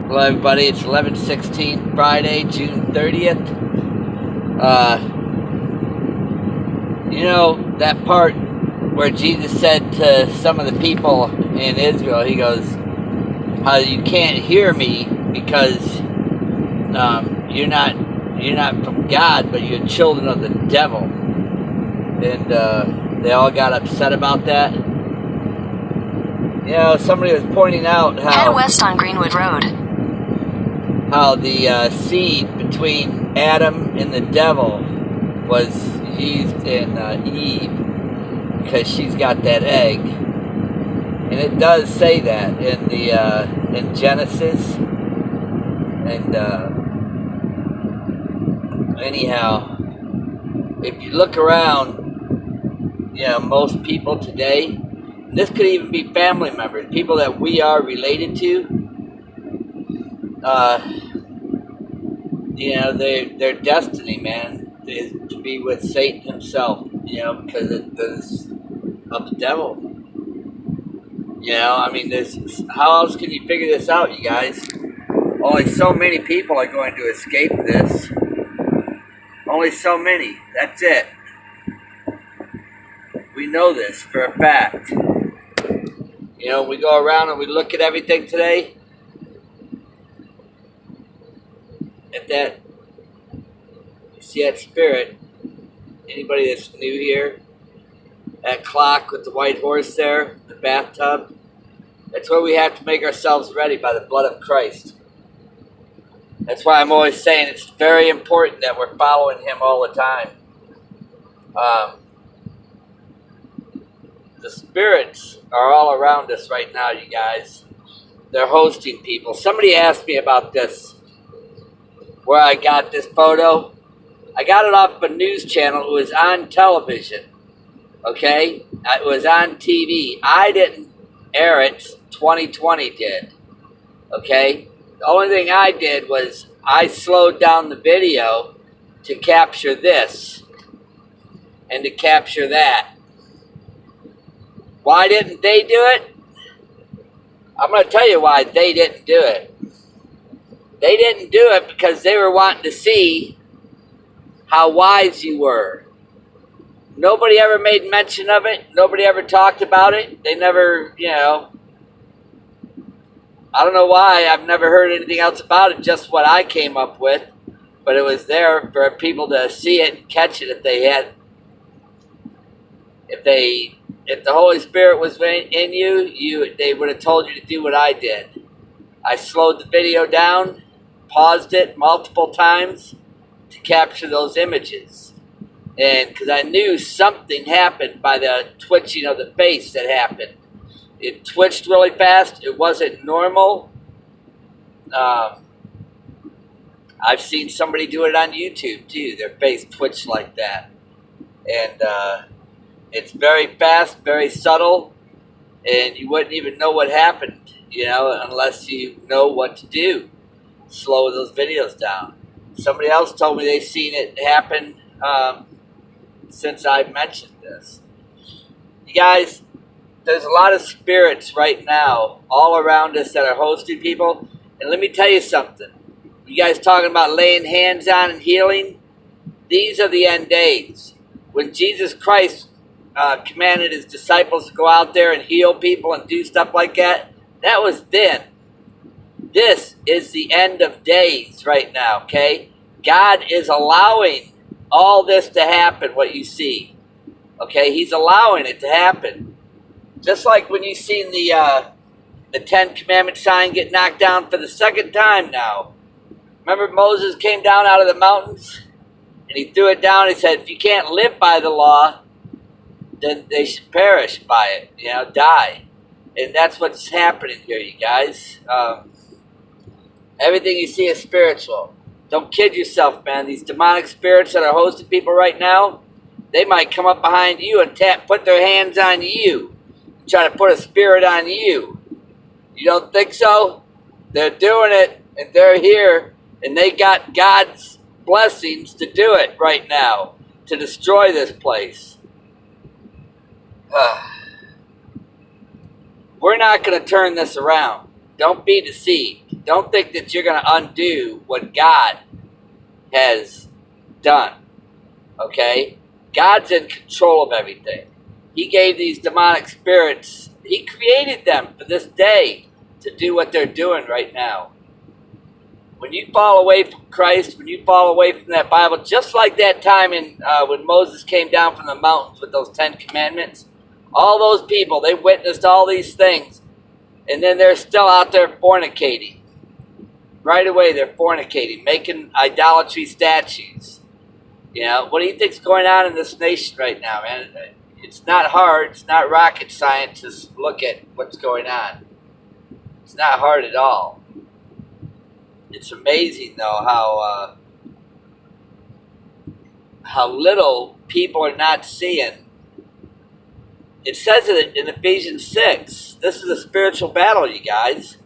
Hello everybody, it's 11/16 Friday, June 30th. That part where Jesus said to some of the people in Israel, he goes, how you can't hear me because you're not from God, but you're children of the devil. And they all got upset about that. Somebody was pointing out head west on Greenwood Road. How the seed between Adam and the devil was used in Eve because she's got that egg, and it does say that in Genesis. And anyhow, if you look around, most people today, and this could even be family members, people that we are related to. Their destiny, man, is to be with Satan himself, because of the devil. How else can you figure this out, you guys? Only so many people are going to escape this. Only so many. That's it. We know this for a fact. We go around and we look at everything today. If you see that spirit, anybody that's new here, that clock with the white horse there, the bathtub, that's where we have to make ourselves ready by the blood of Christ. That's why I'm always saying it's very important that we're following him all the time. The spirits are all around us right now, you guys. They're hosting people. Somebody asked me about this, where I got this photo. I got it off a news channel. It was on television. Okay? It was on TV. I didn't air it. 2020 did. Okay? The only thing I did was I slowed down the video to capture this and to capture that. Why didn't they do it? I'm going to tell you why they didn't do it. They didn't do it because they were wanting to see how wise you were. Nobody ever made mention of it. Nobody ever talked about it. They never, I don't know why. I've never heard anything else about it, just what I came up with. But it was there for people to see it and catch it if they had. If the Holy Spirit was in you, they would have told you to do what I did. I slowed the video down, paused it multiple times to capture those images. And because I knew something happened by the twitching of the face that happened. It twitched really fast. It wasn't normal. I've seen somebody do it on YouTube too. Their face twitched like that. And it's very fast, very subtle. And you wouldn't even know what happened, unless you know what to do. Slow those videos down. Somebody else told me they've seen it happen since I've mentioned this. You guys, there's a lot of spirits right now all around us that are hosting people. And let me tell you something. You guys talking about laying hands on and healing? These are the end days. When Jesus Christ commanded his disciples to go out there and heal people and do stuff like that, that was then. This is the end of days right now, okay? God is allowing all this to happen, what you see. Okay, he's allowing it to happen. Just like when you seen the Ten Commandment sign get knocked down for the second time now. Remember Moses came down out of the mountains and he threw it down. He said, if you can't live by the law, then they should perish by it, die. And that's what's happening here, you guys. Everything you see is spiritual. Don't kid yourself, man. These demonic spirits that are hosting people right now, they might come up behind you and put their hands on you, try to put a spirit on you. You don't think so? They're doing it, and they're here, and they got God's blessings to do it right now, to destroy this place. We're not going to turn this around. Don't be deceived. don't think that you're going to undo what God has done. Okay? God's in control of everything. He gave these demonic spirits, he created them for this day to do what they're doing right now. When you fall away from Christ, when you fall away from that Bible, just like that time when Moses came down from the mountains with those 10 commandments, all those people, they witnessed all these things, and then they're still out there fornicating. Right away, they're fornicating, making idolatry statues. You know, what do you think's going on in this nation right now, man? It's not hard. It's not rocket science to look at what's going on. It's not hard at all. It's amazing, though, how little people are not seeing. It says it in Ephesians 6. This is a spiritual battle, you guys.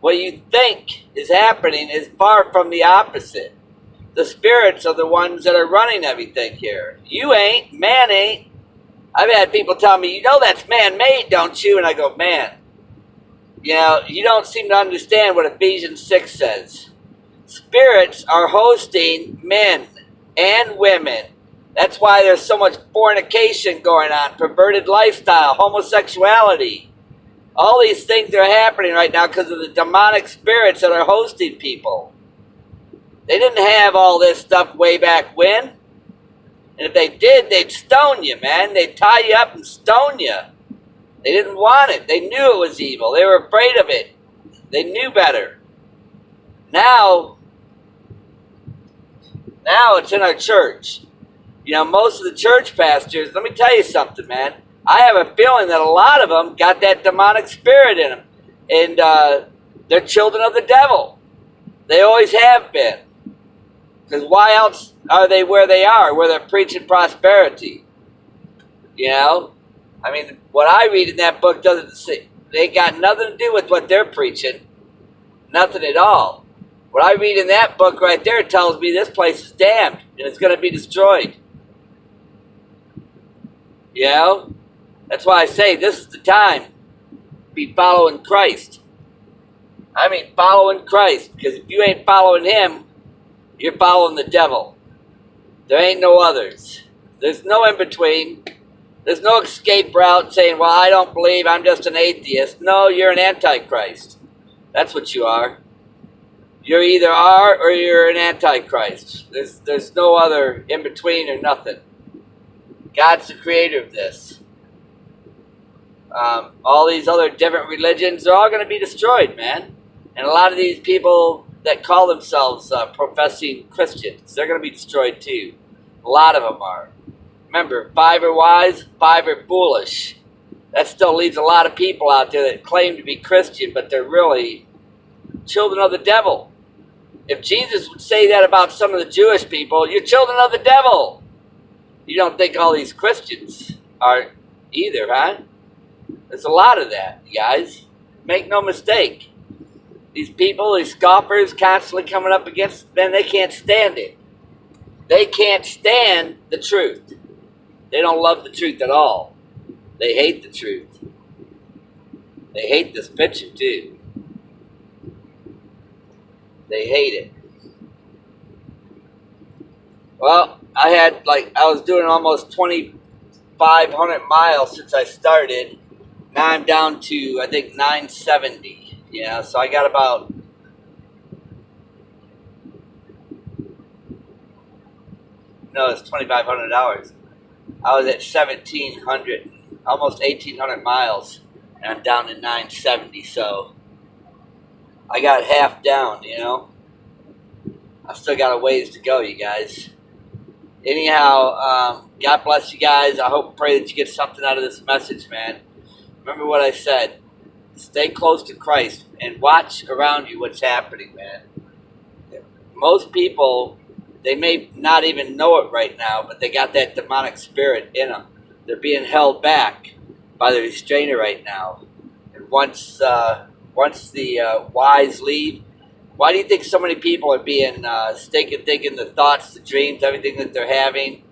What you think is happening is far from the opposite. The spirits are the ones that are running everything here. You ain't. Man ain't. I've had people tell me, you know that's man-made, don't you? And I go, man, you know, you don't seem to understand what Ephesians 6 says. Spirits are hosting men and women. That's why there's so much fornication going on, perverted lifestyle, homosexuality. All these things are happening right now because of the demonic spirits that are hosting people. They didn't have all this stuff way back when. And if they did, they'd stone you, man. They'd tie you up and stone you. They didn't want it. They knew it was evil. They were afraid of it. They knew better. Now it's in our church. You know, most of the church pastors, let me tell you something, man. I have a feeling that a lot of them got that demonic spirit in them. And they're children of the devil. They always have been. Because why else are they where they are, where they're preaching prosperity? You know? I mean, what I read in that book doesn't say, they got nothing to do with what they're preaching. Nothing at all. What I read in that book right there tells me this place is damned and it's going to be destroyed. You know? That's why I say this is the time to be following Christ. I mean following Christ. Because if you ain't following him, you're following the devil. There ain't no others. There's no in-between. There's no escape route saying, well, I don't believe, I'm just an atheist. No, you're an antichrist. That's what you are. You either are or you're an antichrist. There's no other in-between or nothing. God's the creator of this. All these other different religions, they're all going to be destroyed, man. And a lot of these people that call themselves professing Christians, they're going to be destroyed too. A lot of them are. Remember, 5 are wise, 5 are foolish. That still leaves a lot of people out there that claim to be Christian, but they're really children of the devil. If Jesus would say that about some of the Jewish people, you're children of the devil. You don't think all these Christians are either, huh? There's a lot of that, you guys. Make no mistake. These people, these scoffers constantly coming up against them, they can't stand it. They can't stand the truth. They don't love the truth at all. They hate the truth. They hate this picture too. They hate it. Well, I was doing almost 2,500 miles since I started. Now I'm down to, I think, 970. Yeah, so I got about, no, it's 2,500 hours. I was at 1,700, almost 1,800 miles, and I'm down to 970, so I got half down, you know. I still got a ways to go, you guys. Anyhow, God bless you guys. I hope, pray that you get something out of this message, man. Remember what I said. Stay close to Christ and watch around you what's happening, man. Most people, they may not even know it right now, but they got that demonic spirit in them. They're being held back by the restrainer right now. And once the wise leave, why do you think so many people are being thinking the thoughts, the dreams, everything that they're having?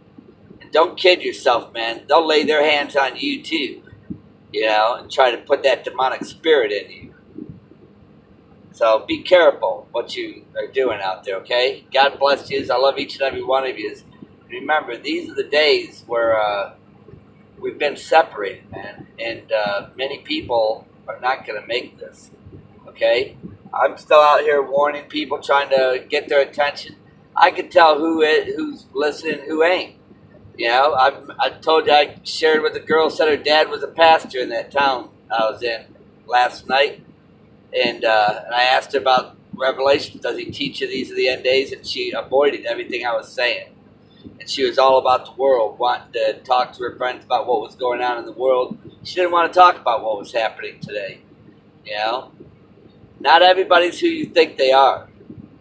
And don't kid yourself, man. They'll lay their hands on you too, you know, and try to put that demonic spirit in you. So be careful what you are doing out there, okay? God bless you. I love each and every one of you. Remember, these are the days where we've been separated, man. And many people are not going to make this, okay? I'm still out here warning people, trying to get their attention. I can tell who's listening, who ain't. You know, I told you, I shared with a girl, said her dad was a pastor in that town I was in last night. And I asked her about Revelation. Does he teach you these are the end days? And she avoided everything I was saying. And she was all about the world, wanting to talk to her friends about what was going on in the world. She didn't want to talk about what was happening today. You know, not everybody's who you think they are.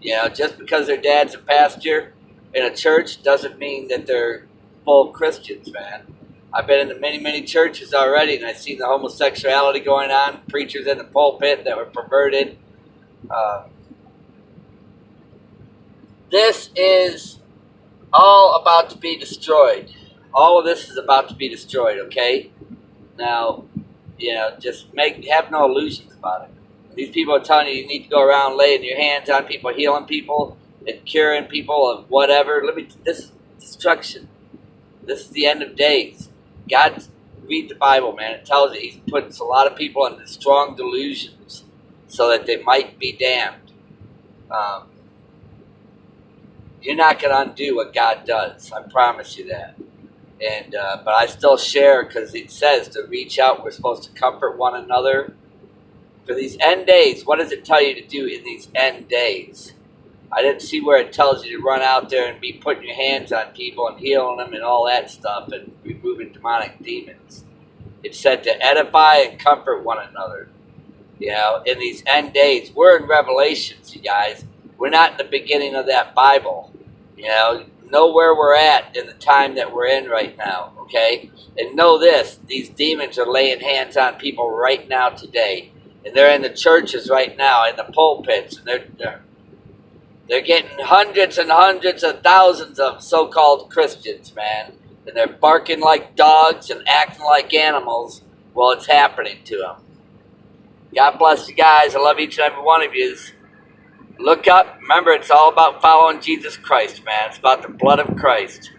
You know, just because their dad's a pastor in a church doesn't mean that they're full Christians, man. I've been into many, many churches already, and I've seen the homosexuality going on, preachers in the pulpit that were perverted. This is all about to be destroyed. All of this is about to be destroyed, okay? Now, you know, just have no illusions about it. These people are telling you need to go around laying your hands on people, healing people, and curing people of whatever. This is destruction. This is the end of days. Read the Bible, man. It tells you he's putting a lot of people into strong delusions so that they might be damned. You're not going to undo what God does. I promise you that. And but I still share because it says to reach out. We're supposed to comfort one another. For these end days, what does it tell you to do in these end days? I didn't see where it tells you to run out there and be putting your hands on people and healing them and all that stuff and removing demonic demons. It said to edify and comfort one another. You know, in these end days, we're in Revelations, you guys. We're not in the beginning of that Bible. You know where we're at in the time that we're in right now, okay? And know this, these demons are laying hands on people right now today. And they're in the churches right now, in the pulpits, and they're getting hundreds and hundreds of thousands of so-called Christians, man. And they're barking like dogs and acting like animals while it's happening to them. God bless you guys. I love each and every one of you. Look up. Remember, it's all about following Jesus Christ, man. It's about the blood of Christ.